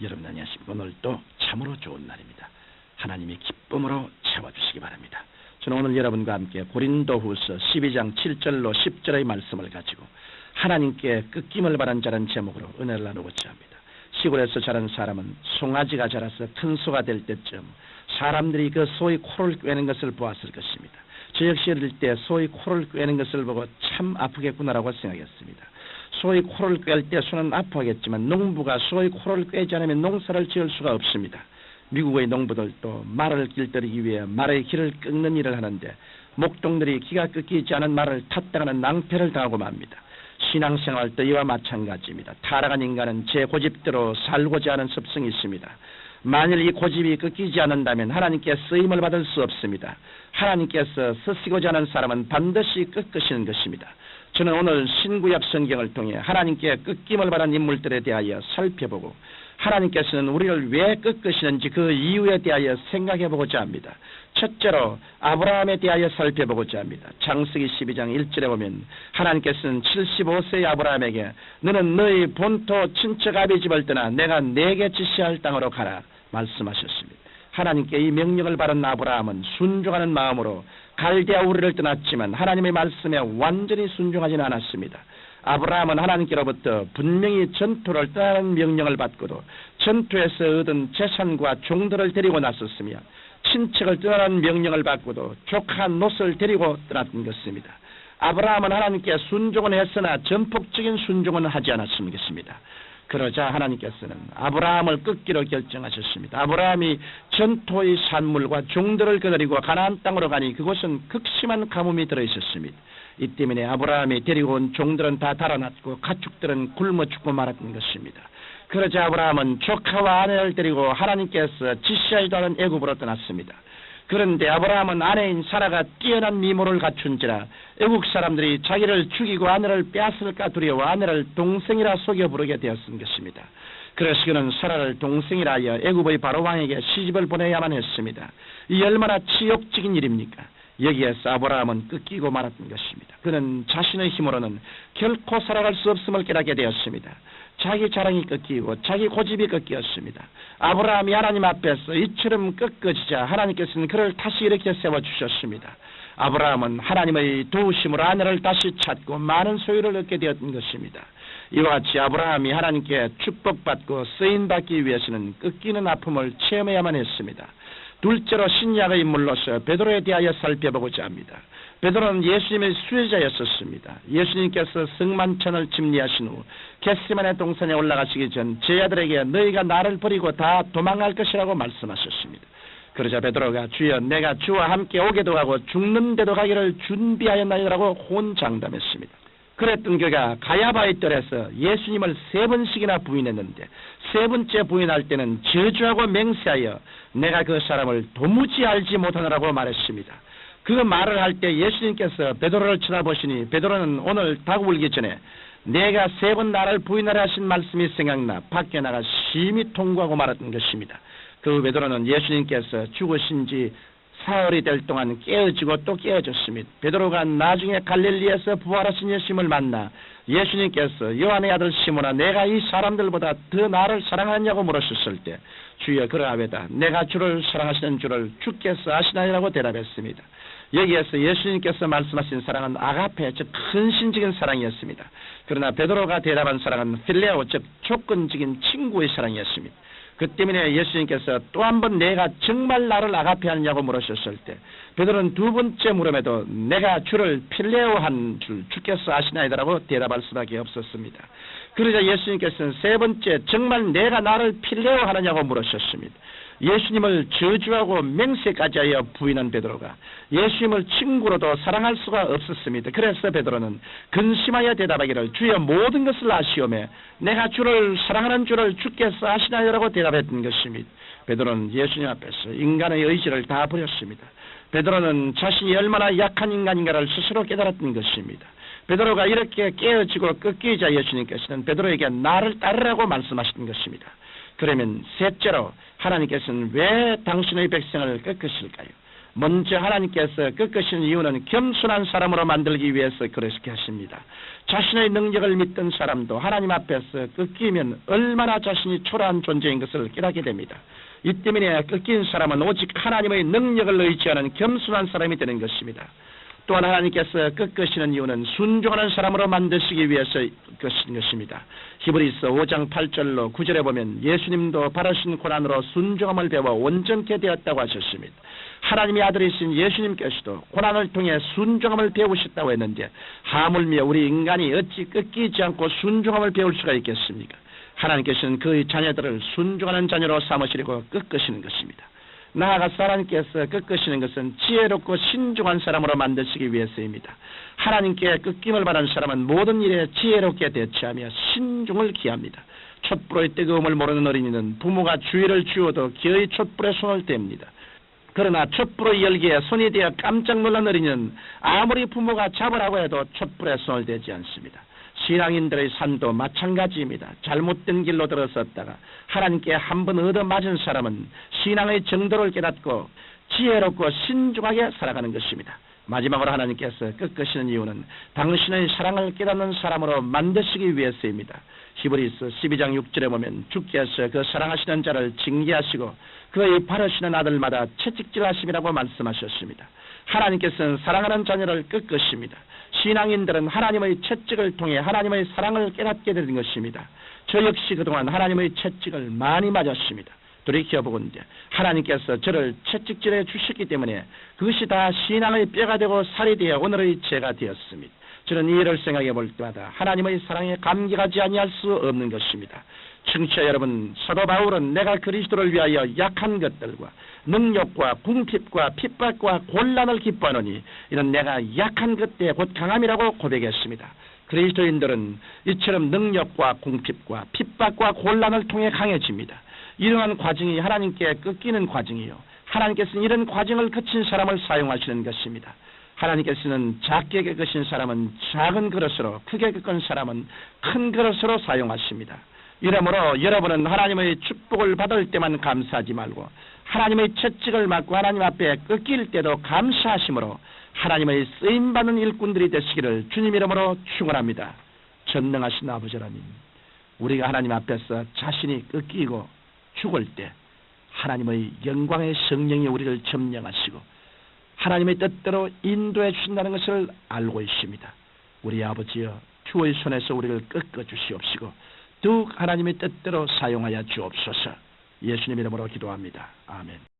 여러분 안녕하십니까. 오늘도 참으로 좋은 날입니다. 하나님이 기쁨으로 채워주시기 바랍니다. 저는 오늘 여러분과 함께 고린도후서 12장 7절로 10절의 말씀을 가지고 하나님께 끄김을 바란 자라는 제목으로 은혜를 나누고자 합니다. 시골에서 자란 사람은 송아지가 자라서 큰 소가 될 때쯤 사람들이 그 소의 코를 꿰는 것을 보았을 것입니다. 저 역시 어릴 때 소의 코를 꿰는 것을 보고 참 아프겠구나라고 생각했습니다. 소의 코를 꿰을 때 소는 아파하겠지만 농부가 소의 코를 꿰지 않으면 농사를 지을 수가 없습니다. 미국의 농부들도 말을 길들이기 위해 말의 길을 꺾는 일을 하는데 목동들이 기가 꺾이지 않은 말을 탔다가는 낭패를 당하고 맙니다. 신앙생활도 이와 마찬가지입니다. 타락한 인간은 제 고집대로 살고자 하는 습성이 있습니다. 만일 이 고집이 꺾이지 않는다면 하나님께 쓰임을 받을 수 없습니다. 하나님께서 쓰시고자 하는 사람은 반드시 꺾으시는 것입니다. 저는 오늘 신구약 성경을 통해 하나님께 꺾임을 받은 인물들에 대하여 살펴보고 하나님께서는 우리를 왜 꺾으시는지 그 이유에 대하여 생각해보고자 합니다. 첫째로 아브라함에 대하여 살펴보고자 합니다. 창세기 12장 1절에 보면 하나님께서는 75세의 아브라함에게 너는 너희 본토 친척 아비 집을 떠나 내가 네게 지시할 땅으로 가라 말씀하셨습니다. 하나님께 이 명령을 받은 아브라함은 순종하는 마음으로 갈대아 우르를 떠났지만 하나님의 말씀에 완전히 순종하지는 않았습니다. 아브라함은 하나님께로부터 분명히 전투를 떠나는 명령을 받고도 전투에서 얻은 재산과 종들을 데리고 나섰으며 친척을 떠나는 명령을 받고도 조카 롯을 데리고 떠났던 것입니다. 아브라함은 하나님께 순종은 했으나 전폭적인 순종은 하지 않았던 것입니다. 그러자 하나님께서는 아브라함을 꺾기로 결정하셨습니다. 아브라함이 전토의 산물과 종들을 거느리고 가나안 땅으로 가니 그곳은 극심한 가뭄이 들어있었습니다. 이 때문에 아브라함이 데리고 온 종들은 다 달아났고 가축들은 굶어 죽고 말았던 것입니다. 그러자 아브라함은 조카와 아내를 데리고 하나님께서 지시하지도 않은 애굽으로 떠났습니다. 그런데 아브라함은 아내인 사라가 뛰어난 미모를 갖춘지라 애국 사람들이 자기를 죽이고 아내를 빼앗을까 두려워 아내를 동생이라 속여 부르게 되었던 것입니다. 그래서 그는 사라를 동생이라 하여 애굽의 바로 왕에게 시집을 보내야만 했습니다. 이 얼마나 치욕적인 일입니까? 여기에서 아브라함은 꺾이고 말았던 것입니다. 그는 자신의 힘으로는 결코 살아갈 수 없음을 깨닫게 되었습니다. 자기 자랑이 꺾이고 자기 고집이 꺾였습니다. 아브라함이 하나님 앞에서 이처럼 꺾어지자 하나님께서는 그를 다시 일으켜 세워주셨습니다. 아브라함은 하나님의 도우심으로 아내를 다시 찾고 많은 소유를 얻게 되었던 것입니다. 이와 같이 아브라함이 하나님께 축복받고 쓰임받기 위해서는 꺾이는 아픔을 체험해야만 했습니다. 둘째로 신약의 인물로서 베드로에 대하여 살펴보고자 합니다. 베드로는 예수님의 수혜자였었습니다. 예수님께서 성만찬을 집리하신 후 겟세마네 동산에 올라가시기 전 제 아들에게 너희가 나를 버리고 다 도망갈 것이라고 말씀하셨습니다. 그러자 베드로가 주여 내가 주와 함께 오게도 하고 죽는데도 가기를 준비하였나이라고 혼장담했습니다. 그랬던 그가 가야바의 뜰에서 예수님을 3번씩이나 부인했는데 3번째 부인할 때는 저주하고 맹세하여 내가 그 사람을 도무지 알지 못하느라고 말했습니다. 그 말을 할 때 예수님께서 베드로를 쳐다보시니 베드로는 오늘 닭 울기 전에 내가 3번 나를 부인하라 하신 말씀이 생각나 밖에 나가 심히 통곡하고 말았던 것입니다. 그 베드로는 예수님께서 죽으신 지 사흘이 될 동안 깨어지고 또 깨어졌습니다. 베드로가 나중에 갈릴리에서 부활하신 예수님을 만나 예수님께서 요한의 아들 시몬아 내가 이 사람들보다 더 나를 사랑하냐고 물으셨을 때 주여 그러하외다 내가 주를 사랑하시는 줄을 주께서 아시나이라고 대답했습니다. 여기에서 예수님께서 말씀하신 사랑은 아가페 즉 헌신적인 사랑이었습니다. 그러나 베드로가 대답한 사랑은 필레오 즉 조건적인 친구의 사랑이었습니다. 그 때문에 예수님께서 또 한 번 내가 정말 나를 아가페하느냐고 물으셨을 때 베드로는 2번째 물음에도 내가 주를 필레오한 줄 주께서 아시나이다라고 대답할 수밖에 없었습니다. 그러자 예수님께서는 3번째 정말 내가 나를 필레오하느냐고 물으셨습니다. 예수님을 저주하고 맹세까지 하여 부인한 베드로가 예수님을 친구로도 사랑할 수가 없었습니다. 그래서 베드로는 근심하여 대답하기를 주여 모든 것을 아시오매 내가 주를 사랑하는 줄을 주께서 아시나요라고 대답했던 것입니다. 베드로는 예수님 앞에서 인간의 의지를 다 버렸습니다. 베드로는 자신이 얼마나 약한 인간인가를 스스로 깨달았던 것입니다. 베드로가 이렇게 깨어지고 꺾이자 예수님께서는 베드로에게 나를 따르라고 말씀하신 것입니다. 그러면 셋째로 하나님께서는 왜 당신의 백성을 꺾으실까요? 먼저 하나님께서 꺾으신 이유는 겸손한 사람으로 만들기 위해서 그렇게 하십니다. 자신의 능력을 믿던 사람도 하나님 앞에서 꺾이면 얼마나 자신이 초라한 존재인 것을 깨닫게 됩니다. 이 때문에 꺾인 사람은 오직 하나님의 능력을 의지하는 겸손한 사람이 되는 것입니다. 또한 하나님께서 꺾으시는 이유는 순종하는 사람으로 만드시기 위해서 꺾으신 것입니다. 히브리서 5장 8절로 9절에 보면 예수님도 받으신 고난으로 순종함을 배워 온전케 되었다고 하셨습니다. 하나님의 아들이신 예수님께서도 고난을 통해 순종함을 배우셨다고 했는데 하물며 우리 인간이 어찌 꺾이지 않고 순종함을 배울 수가 있겠습니까? 하나님께서는 그의 자녀들을 순종하는 자녀로 삼으시려고 꺾으시는 것입니다. 나아가서 하나님께서 꺾으시는 것은 지혜롭고 신중한 사람으로 만드시기 위해서입니다. 하나님께 꺾임을 받은 사람은 모든 일에 지혜롭게 대처하며 신중을 기합니다. 촛불의 뜨거움을 모르는 어린이는 부모가 주의를 주어도 기어이 촛불에 손을 댑니다. 그러나 촛불의 열기에 손이 되어 깜짝 놀란 어린이는 아무리 부모가 잡으라고 해도 촛불에 손을 대지 않습니다. 신앙인들의 삶도 마찬가지입니다. 잘못된 길로 들어섰다가 하나님께 한번 얻어맞은 사람은 신앙의 정도를 깨닫고 지혜롭고 신중하게 살아가는 것입니다. 마지막으로 하나님께서 꺾으시는 이유는 당신의 사랑을 깨닫는 사람으로 만드시기 위해서입니다. 히브리서 12장 6절에 보면 주께서 그 사랑하시는 자를 징계하시고 그의 바르시는 아들마다 채찍질하심이라고 말씀하셨습니다. 하나님께서는 사랑하는 자녀를 꺾으십니다. 신앙인들은 하나님의 채찍을 통해 하나님의 사랑을 깨닫게 되는 것입니다. 저 역시 그동안 하나님의 채찍을 많이 맞았습니다. 돌이켜보건대 하나님께서 저를 채찍질해 주셨기 때문에 그것이 다 신앙의 뼈가 되고 살이 되어 오늘의 죄가 되었습니다. 저는 이 일을 생각해 볼 때마다 하나님의 사랑에 감격하지 아니할 수 없는 것입니다. 청취자 여러분, 사도 바울은 내가 그리스도를 위하여 약한 것들과 능력과 궁핍과 핍박과 곤란을 기뻐하노니 이는 내가 약한 것 때에 곧 강함이라고 고백했습니다. 그리스도인들은 이처럼 능력과 궁핍과 핍박과 곤란을 통해 강해집니다. 이러한 과정이 하나님께 꺾이는 과정이요, 하나님께서는 이런 과정을 거친 사람을 사용하시는 것입니다. 하나님께서는 작게 꺾으신 사람은 작은 그릇으로, 크게 꺾은 사람은 큰 그릇으로 사용하십니다. 이러므로 여러분은 하나님의 축복을 받을 때만 감사하지 말고 하나님의 채찍을 맞고 하나님 앞에 꺾일 때도 감사하심으로 하나님의 쓰임받는 일꾼들이 되시기를 주님 이름으로 축원합니다. 전능하신 아버지 하나님, 우리가 하나님 앞에서 자신이 꺾이고 죽을 때 하나님의 영광의 성령이 우리를 점령하시고 하나님의 뜻대로 인도해 주신다는 것을 알고 있습니다. 우리 아버지여, 주의 손에서 우리를 꺾어 주시옵시고 더욱 하나님의 뜻대로 사용하여 주옵소서. 예수님 이름으로 기도합니다. 아멘.